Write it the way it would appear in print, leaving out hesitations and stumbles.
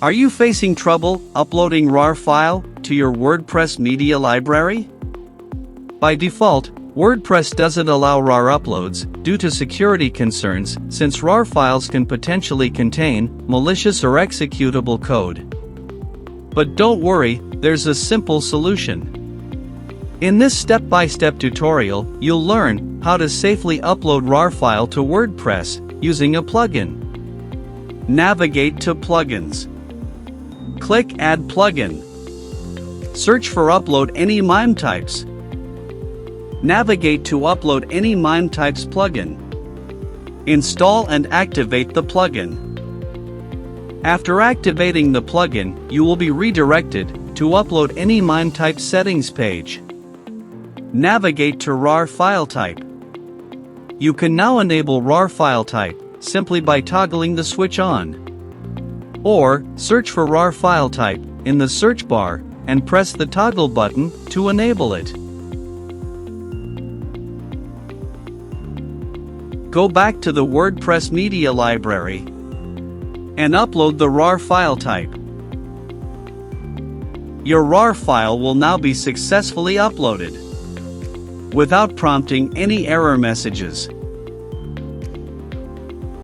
Are you facing trouble uploading RAR file to your WordPress media library? By default, WordPress doesn't allow RAR uploads due to security concerns, since RAR files can potentially contain malicious or executable code. But don't worry, there's a simple solution. In this step-by-step tutorial, you'll learn how to safely upload RAR file to WordPress using a plugin. Navigate to Plugins. Click Add Plugin. Search for Upload Any MIME Types. Navigate to Upload Any MIME Types plugin. Install and activate the plugin. After activating the plugin, you will be redirected to Upload Any MIME Type settings page. Navigate to RAR file type. You can now enable RAR file type simply by toggling the switch on. Or, search for RAR file type in the search bar and press the toggle button to enable it. Go back to the WordPress media library and upload the RAR file type. Your RAR file will now be successfully uploaded without prompting any error messages.